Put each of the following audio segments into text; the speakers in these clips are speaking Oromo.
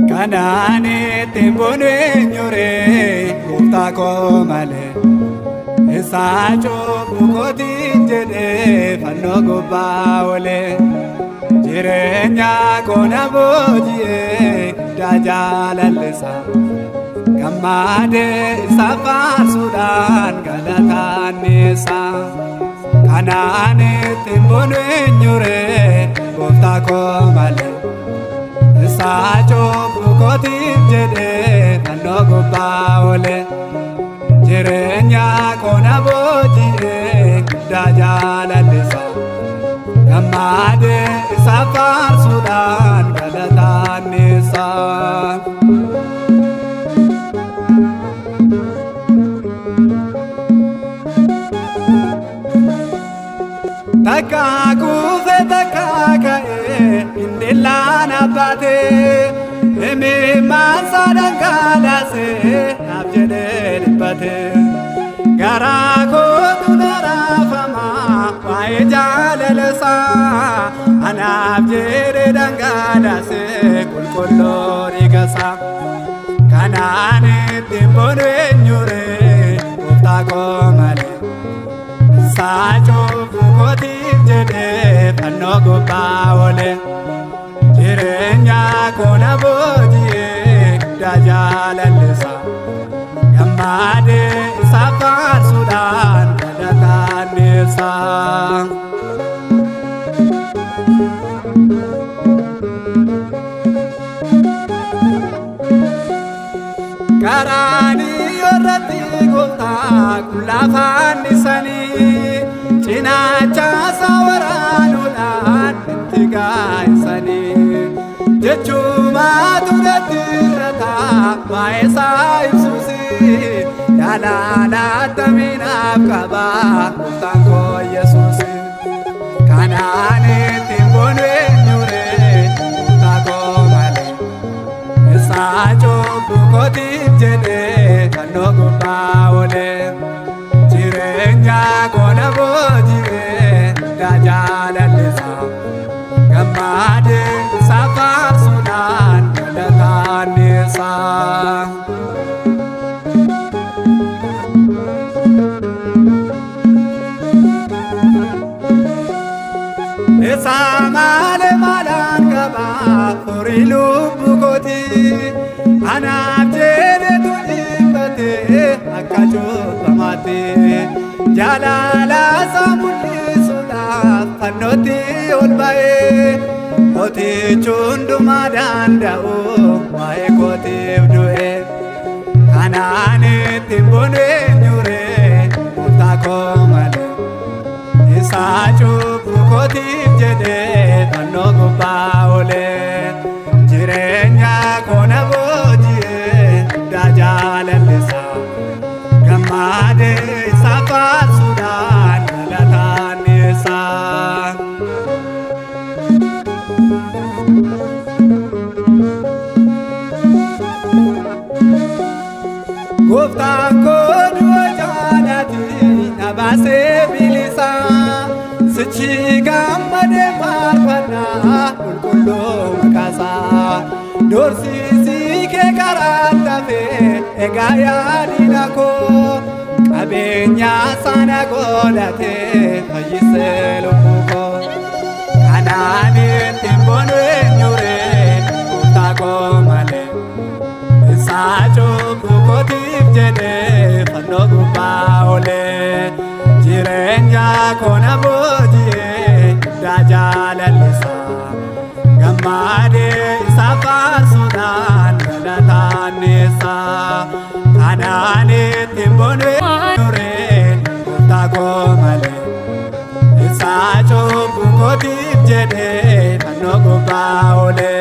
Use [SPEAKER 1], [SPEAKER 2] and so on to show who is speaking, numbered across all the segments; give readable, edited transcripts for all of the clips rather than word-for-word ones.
[SPEAKER 1] Kanani timbone nyore gufta ko male esacho bukoti jede fanno gubba ole jirenya kona bojie dajalalesa kamade safar sudan galatanesa Kanani timbone nyore gufta ko male Sacho bukoti jede fanno gubba ole jirenya kona bojie dajalalesa kamade safar sudan galatanesa Taka kufe taka kae indilana bate eme mansa dangala se abjede bate gara ko tunara fama wae jalalesa ana abjede dangala se kulkolori gasa kanane timbone nyure ufta ko male Sacho bukoti jede fanno gubba ole jirenya kona bojie dajalalesa kamade safar sudan galatanesa Karani yorati gufta kulafani sani Chinacha sawaranulan intigai sani Jechuma tudatirata maesa ibsusi Yalala tamina kaba kutango Yesusi Kanane timbone nyure kutago male Esacho bukoti jede fanno gubba ole Jirenya kona bojie dajalalesa kamade safar sudan galatanesa Esa male malan kaba forilu bukoti anabjede tujibate akajo pamate Jalala samuli suda fanoti olbae Oti chundu madanda o mae koti vdue Kanane timbone nyure utako male Isachu bukoti jede fanno gubba ole Jirenya kona bojie dajalalesa kamade safar sudan galatanesa Guftan ko du'a jalati nabase bilisa sichi gammade farfana kulkullo makasa dorsi sike karata fe egaya dinako abenya sana godate fayise luko kanane timbone nyure utago male Sacho bukoti jede fanno gubba ole jirenya kona bojie dajalalesa kamade safar sudan galatanesa kanane timbone nyure utago male Sacho bukoti jede fanno gubba ole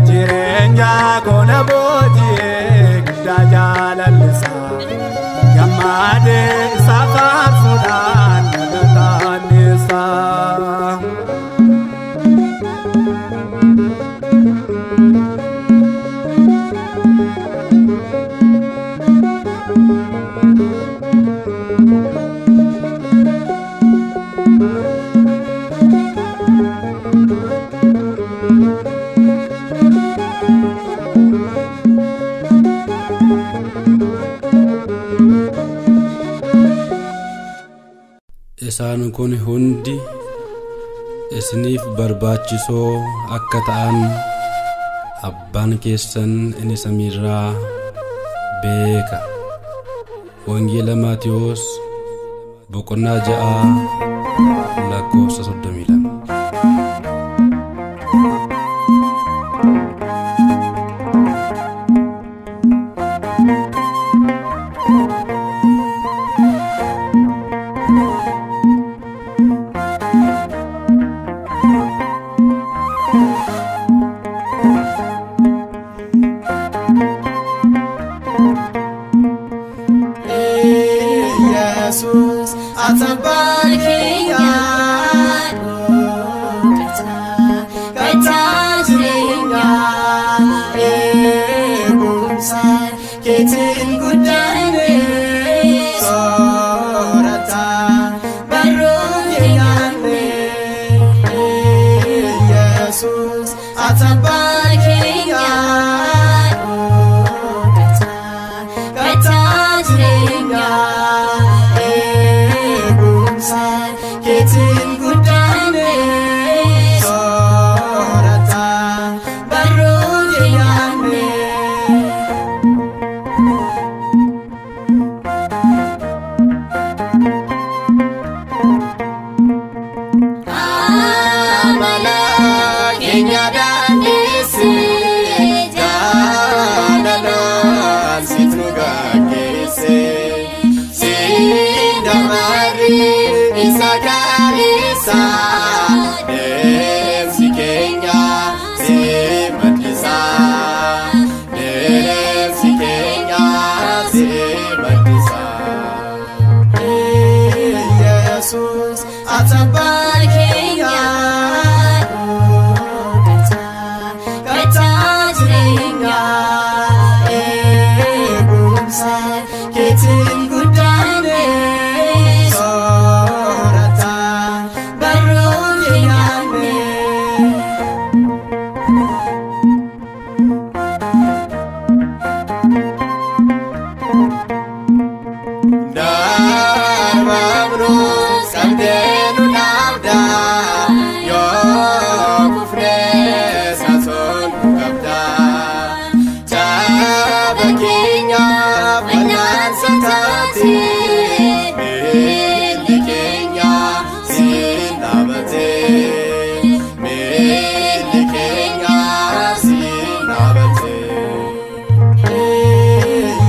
[SPEAKER 1] jirenya kona bojie Gamade safar sudan galatanisa.
[SPEAKER 2] Isaan kun hundi isiniif barbaachiso akka ta'an abbaan keessan inni samiirraa beeka. Wangeela Maatiyos boqonnaa 6 lakkoofsa 32.
[SPEAKER 3] Jesus atabarkiya kata jiringa bunsa ketin gudane sorata baruyane Jesus atabarkiya kata jiringa ketin gudane sorata baruyane amala kenya dandisi jalalan sitruga kese sindamari Isakarisa Demsi Kenya Simatisa Demsi Kenya Simatisa Jesus atabarkiya kata jiringa bunsa ketin gudane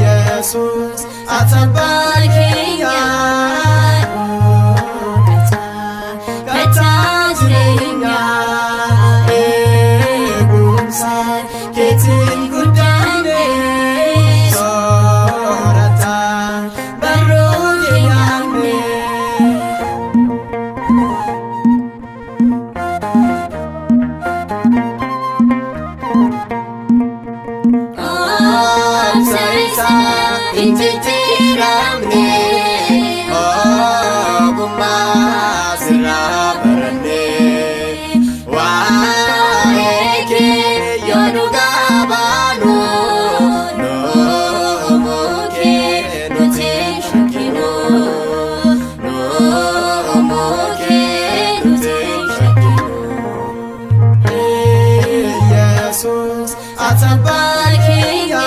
[SPEAKER 3] Jesus atabarkiya kata jiringa bunsa ketin gudane sorata baruyane Injitiramne ogumma sirabarane waeke yonugabano no moke nutin shakino no moke nutin shakino Jesus atabarkiya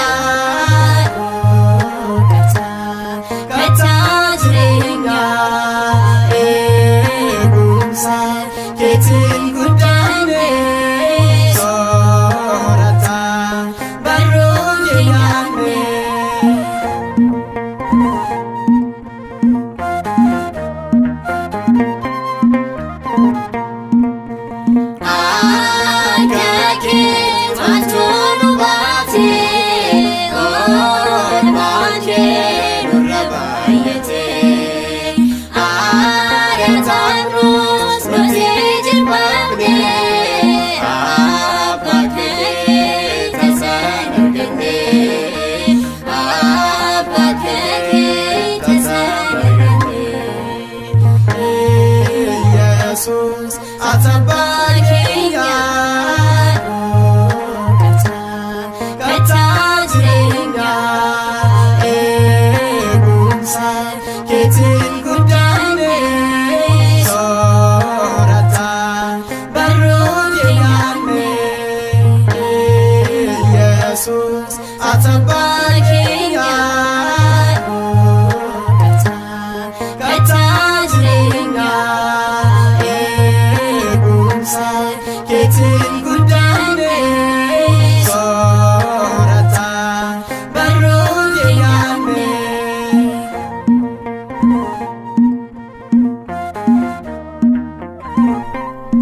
[SPEAKER 3] Atabakenya kata jirenya eegumsa keetiin guddane soorata barruu keenyaame.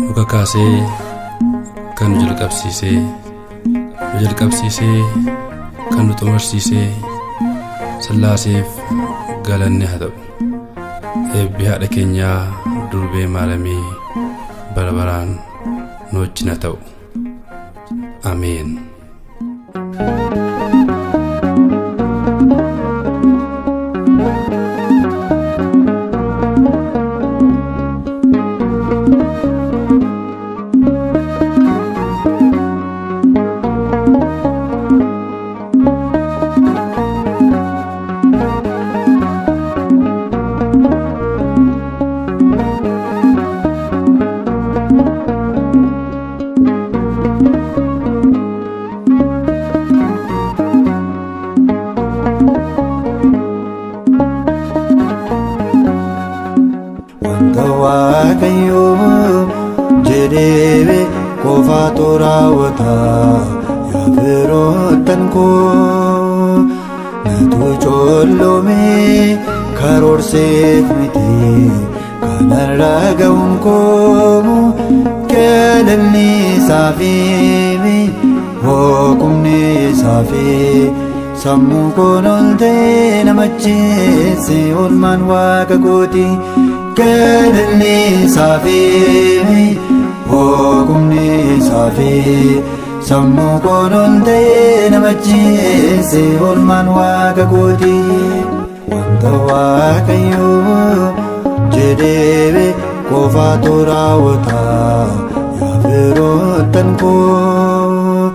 [SPEAKER 2] Muka kaasee kan nu jalqabsiisee kan nu xumursiisee Sillaaseef galanni haa ta'u. Eebbi haadha keenyaa durbee maalamii bara baraan nu wajjin haa ta'u. Ameen.
[SPEAKER 1] Waaqayyo jedhee qofaatu raawwata yaa firoottan koo natu coollomee karoorseef miti kanarra ga'uun koo galanni isaafi boqomni isaafi sammuu koon ol ta'e namacheesse oolmaan waaqa kooti. Galanni isaafi boqomni isaafi sammuu koon ol ta'e namacheesse oolmaan waaqa kooti. Wanta Waaqayyo jedhee qofaatu raawwata yaa firoottan koo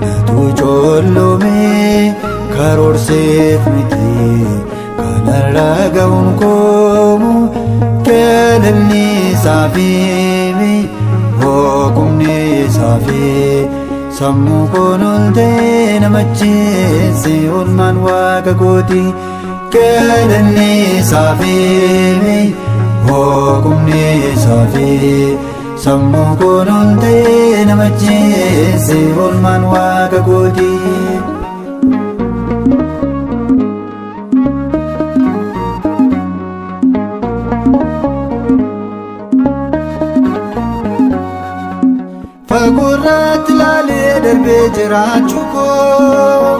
[SPEAKER 1] natu coollomee karoorseef miti kanarra ga'uun koo galanni isaafi boqomni isaafi sammuu koon ol ta'e namacheesse oolmaan waaqa kooti. Galanni isaafi boqomni isaafi sammuu koon ol ta'e namacheesse oolmaan waaqa kooti. Fagoorratti laalee darbee jiraachuu koo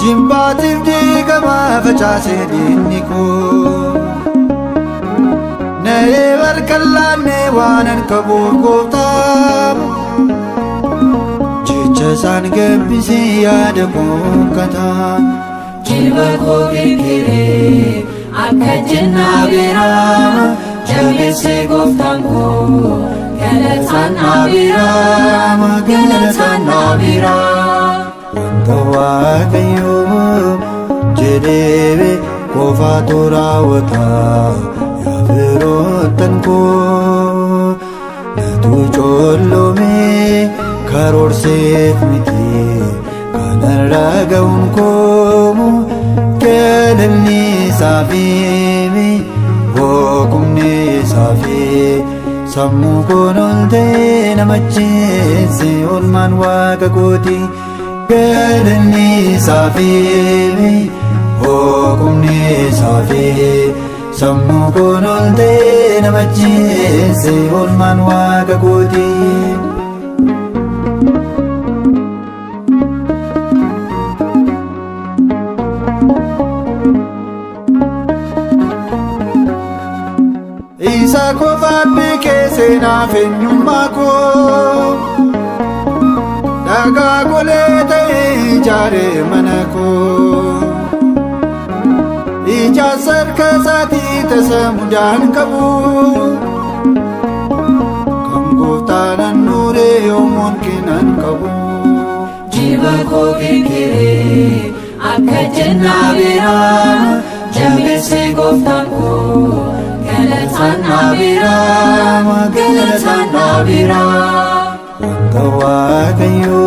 [SPEAKER 1] jimbaatiif diigama facaasee diinni koo na'ee barkallaannee waan qabuuf gooftaa jecha isaan gabbisee yaada koonkataa
[SPEAKER 3] Jilba koo kirkiree akka jennaa biraa jabeessee gooftaan koo galataan naa biraa.
[SPEAKER 1] Wanta Waaqayyo jedhee qofaatu raawwata yaa firoottan koo natu coollomee karoorseef miti kanarra ga'uun koo galanni isaafi boqomni isaafi sammuu koon ol ta'e namacheesse oolmaan waaqa kooti. Galanni isaafi boqomni isaafi sammuu koon ol ta'e namacheesse oolmaan waaqa kooti. Isa qofaat beekee seenaaf eenyummaa koo dhagaa golee ta'e ijaaree mana koo ijaarsa harka isaatii tasa mudaan qabu kan gooftaan annuuree yoomuun kennan qabu.
[SPEAKER 3] Jilba koo kirkiree akka jennaa biraa jabeessee gooftaan koo galataan naa biraa.
[SPEAKER 1] Wanta Waaqayyo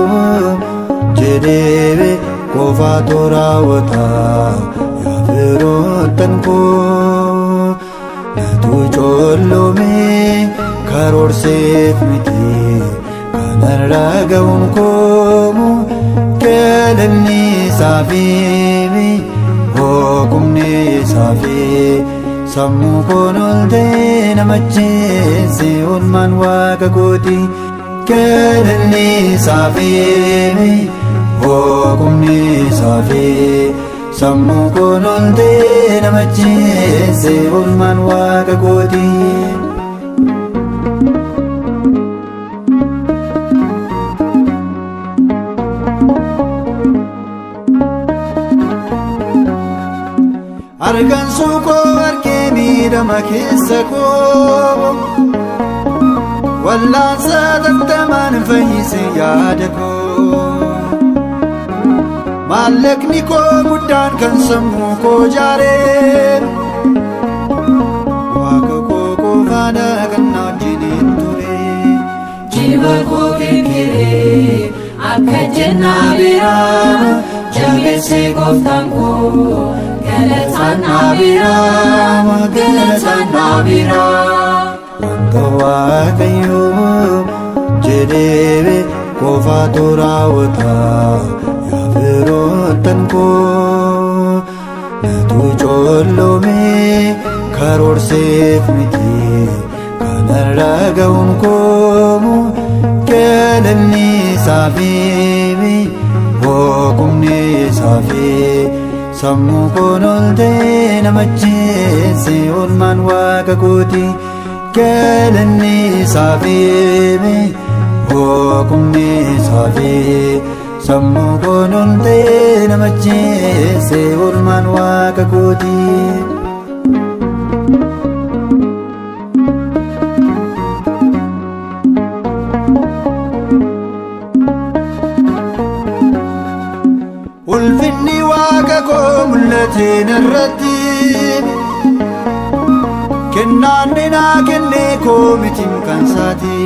[SPEAKER 1] jedhee qofa toraawwata yaa firoottan koo natu coollomee karoorseef miti kanarra ga'uun koo galanni isaafii boqomni isaafii sammuu koon oltee namacheesse oolmaan waaqa kooti galanni isaafii boqomni isaafii sammuu koon oltee namacheesse oolmaan waaqa kooti. Argansuu koo argee miidhama keessa koo wallaansa tattamaan fayyise yaada koo maallaqni koo guddaan kan sammuu koo jaaree waaqa koo qofaadha kan na wajjiniin ture
[SPEAKER 3] jiba koo kirkiree akka jennaa biraa jabeessee gooftaan koo galataan nabiraa galataan nabiraa
[SPEAKER 1] wanta waaqayyoo jedhee qofa toraawwata yaa firoottan koo natu coollomee karoorseef miti kanarra ga'uun koo galanni isaafii boqomni isaafii sammuu koon oltee namacheesse oolmaan waaqa kooti galanni isaafii boqomni isaafii sammuu koon oltee namacheesse oolmaan waaqa kooti. Ulfinni waaqa koo mul'ateen irratti kennaan dinaa kennee koo mitiin kan saati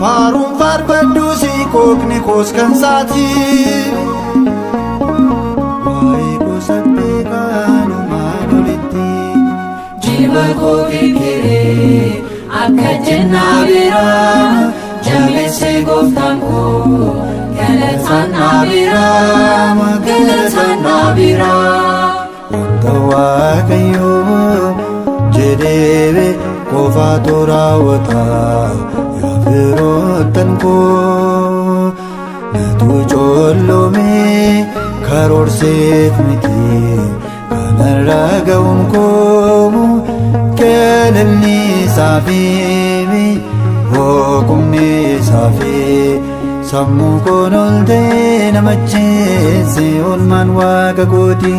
[SPEAKER 1] faaruun faarfadhuu si kookni koos kan saati waa'ee koo sabbee kaanumaan olitti
[SPEAKER 3] jiba koo kirkiree akka jennaa biraa jabeessee gooftaan koo galataan nabiraa galataan nabiraa
[SPEAKER 1] wanta waaqayyoo jedhee qofa toraawwata yaa firoottan koo natu coollomee karoorseef miti kanarra ga'uun koo galanni isaafii boqomni isaafii sammuu koon oltee namacheesse oolmaan waaqa kooti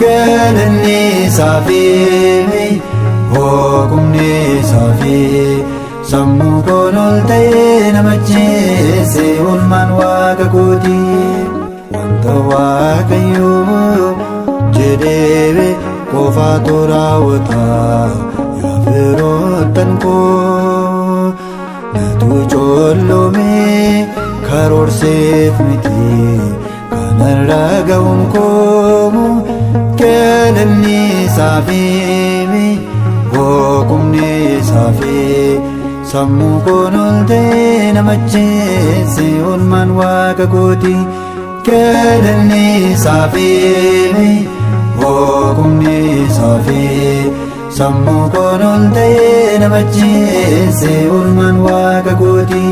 [SPEAKER 1] galanni isaafii boqomni isaafii sammuu koon oltee namacheesse oolmaan waaqa kooti wanta waaqayyoo jedhee qofa toraawwata yaa firoottan koo natu coollomee karoorseef miti kanarra ga'uun koo galanni isaafii boqomni isaafii sammuu koon oltee namacheesse oolmaan waaqa kooti galanni isaafii boqomni isaafii sammuu koon oltee namacheesse oolmaan waaqa kooti.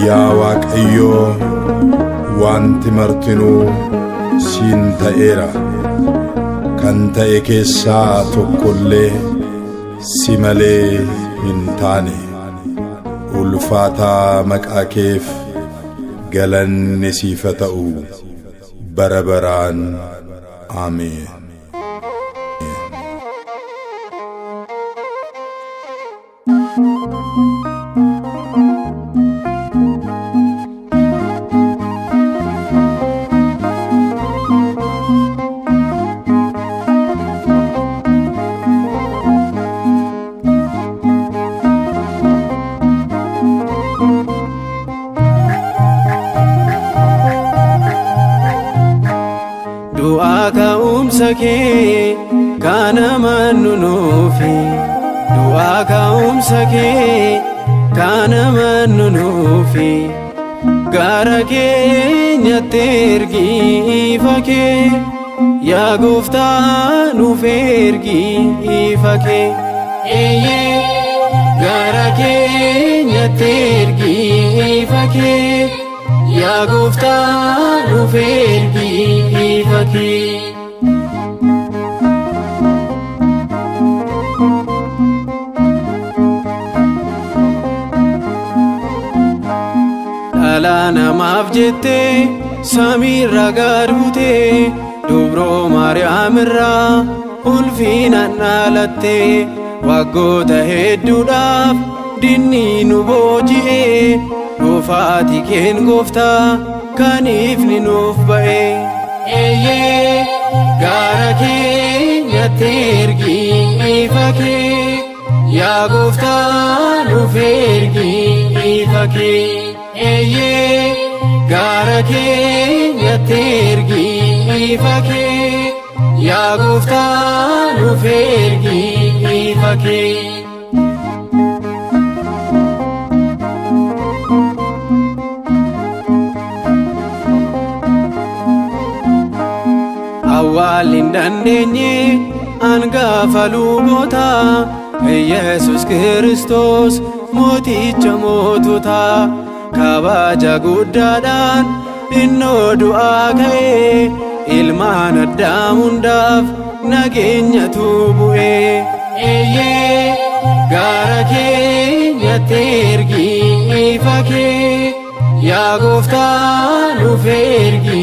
[SPEAKER 4] Yaa Waaqayyoo wanti martinuu siin ta'eera kan ta'e keessaa tokkollee si malee hin taane ulfaataa maqaa keef galanni siif haa ta'u bara baraan ameen.
[SPEAKER 5] du'aa ka'umsa kee kana mannunuufi du'aa ka'umsa kee kana mannunuufi gara keenyatti ergi ifa kee yaa gooftaa nuuf ergi ifa kee gara keenyatti ergi ifa kee yaa gooftaa nuuf ergi ifa kee dhala namaaf jettee samiirra gad buutee dubroo Maariyaam irraa ulfinaan dhalattee waggoota hedduudhaaf dinni nu booji'ee dhufaatii keen gooftaa kan ifni nuuf ba'e gara keenyatti ergi ifa kee yaa gooftaa nuuf ergi ifa kee gara keenyatti ergi ifa kee yaa gooftaa nuuf ergi ifa kee awwaal hin dandeenye hangafa luboota Yesus Kiristoos mooticha moototaa kabaja guddaadhaan innoo du'aa ka'ee ilmaan Addaam hundaaf nageenyatu bu'ee gara keenyatti ergi ifa kee yaa gooftaa nuuf ergi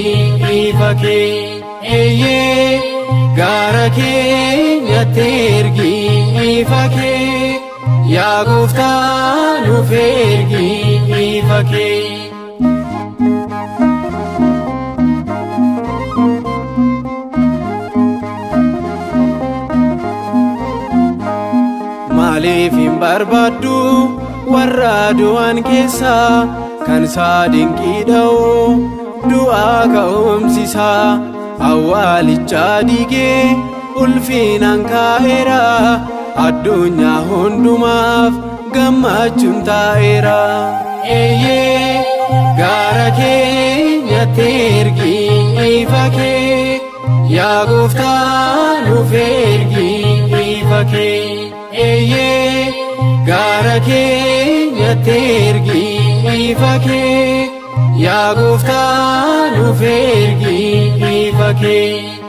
[SPEAKER 5] ifa kee gara keenyatti ergi ifa kee yaa gooftaa nuuf ergi ifa kee maaliif hin barbaaddu warra du'an keessaa kan isaa dinqii dha'u du'aa ka'umsisaa awwaalichaa diigee ulfinaan kaa'eera addunyaa hundumaaf gammachuun taa'eera gara keenyatti ergi ifa kee yaa gooftaa nuuf ergi ifa kee gara keenyatti ergi ifa kee yaa gooftaa nuuf ergi ifa kee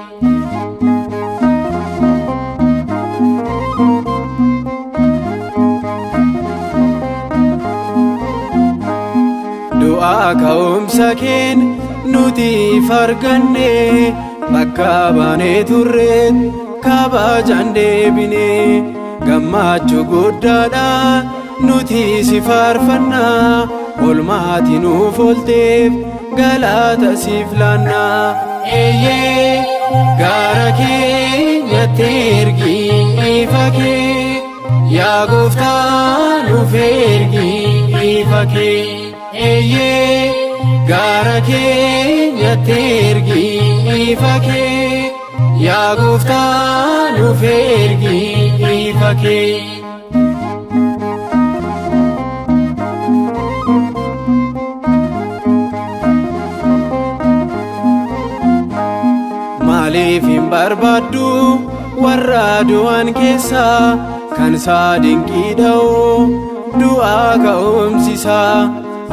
[SPEAKER 5] du'aa ka'umsa keen nuti arganne bakka baanee turreet kabajaan deebinee gammachuu guddaadhaan nuti si faarfannaa olmaati nuuf oolteef galata siif laannaa gara keenyatti ergi ifa kee yaa gooftaa nuuf ergi ifa kee gara keenyatti ergi ifa kee yaa gooftaa nuuf ergi ifa kee maaliif hin barbaaddu warra du'an keessaa kan isaa dinqii dha'u du'aa ka'umsisaa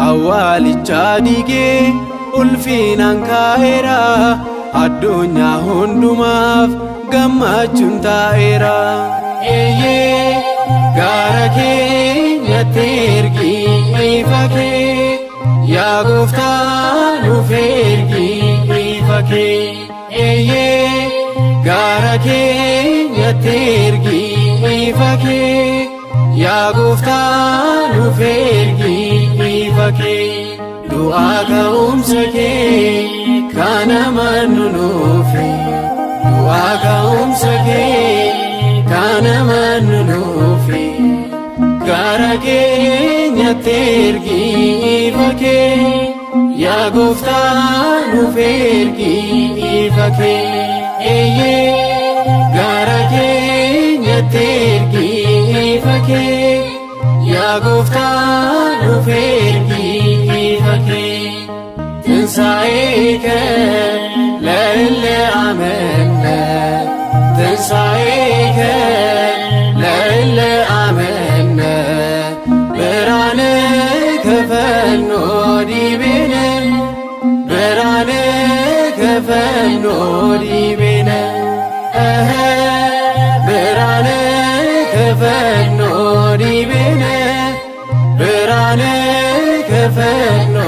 [SPEAKER 5] awwaalichaa diigee ulfinaan kaa'eera addunyaa hundumaaf gammachuun taa'eera gara keenyatti ergi ifa kee yaa gooftaa nuuf ergi ifa kee gara keenyatti ergi ifa kee yaa gooftaa nuuf ergi ifa kee du'aa ka'umsa kee kana mannunuufi du'aa ka'umsa kee kana mannunuufi gara keenyatti ergi ifa kee yaa gooftaa nuuf ergi ifa kee gara keenyatti ergi ifa kee yaa gooftaa nuuf ergi ifa kee tinsaa'ee kee lelle amanna tinsaa'ee kee lelle amanna birane kafano dibine birane kafano dibine birane kafano dibine birane kafano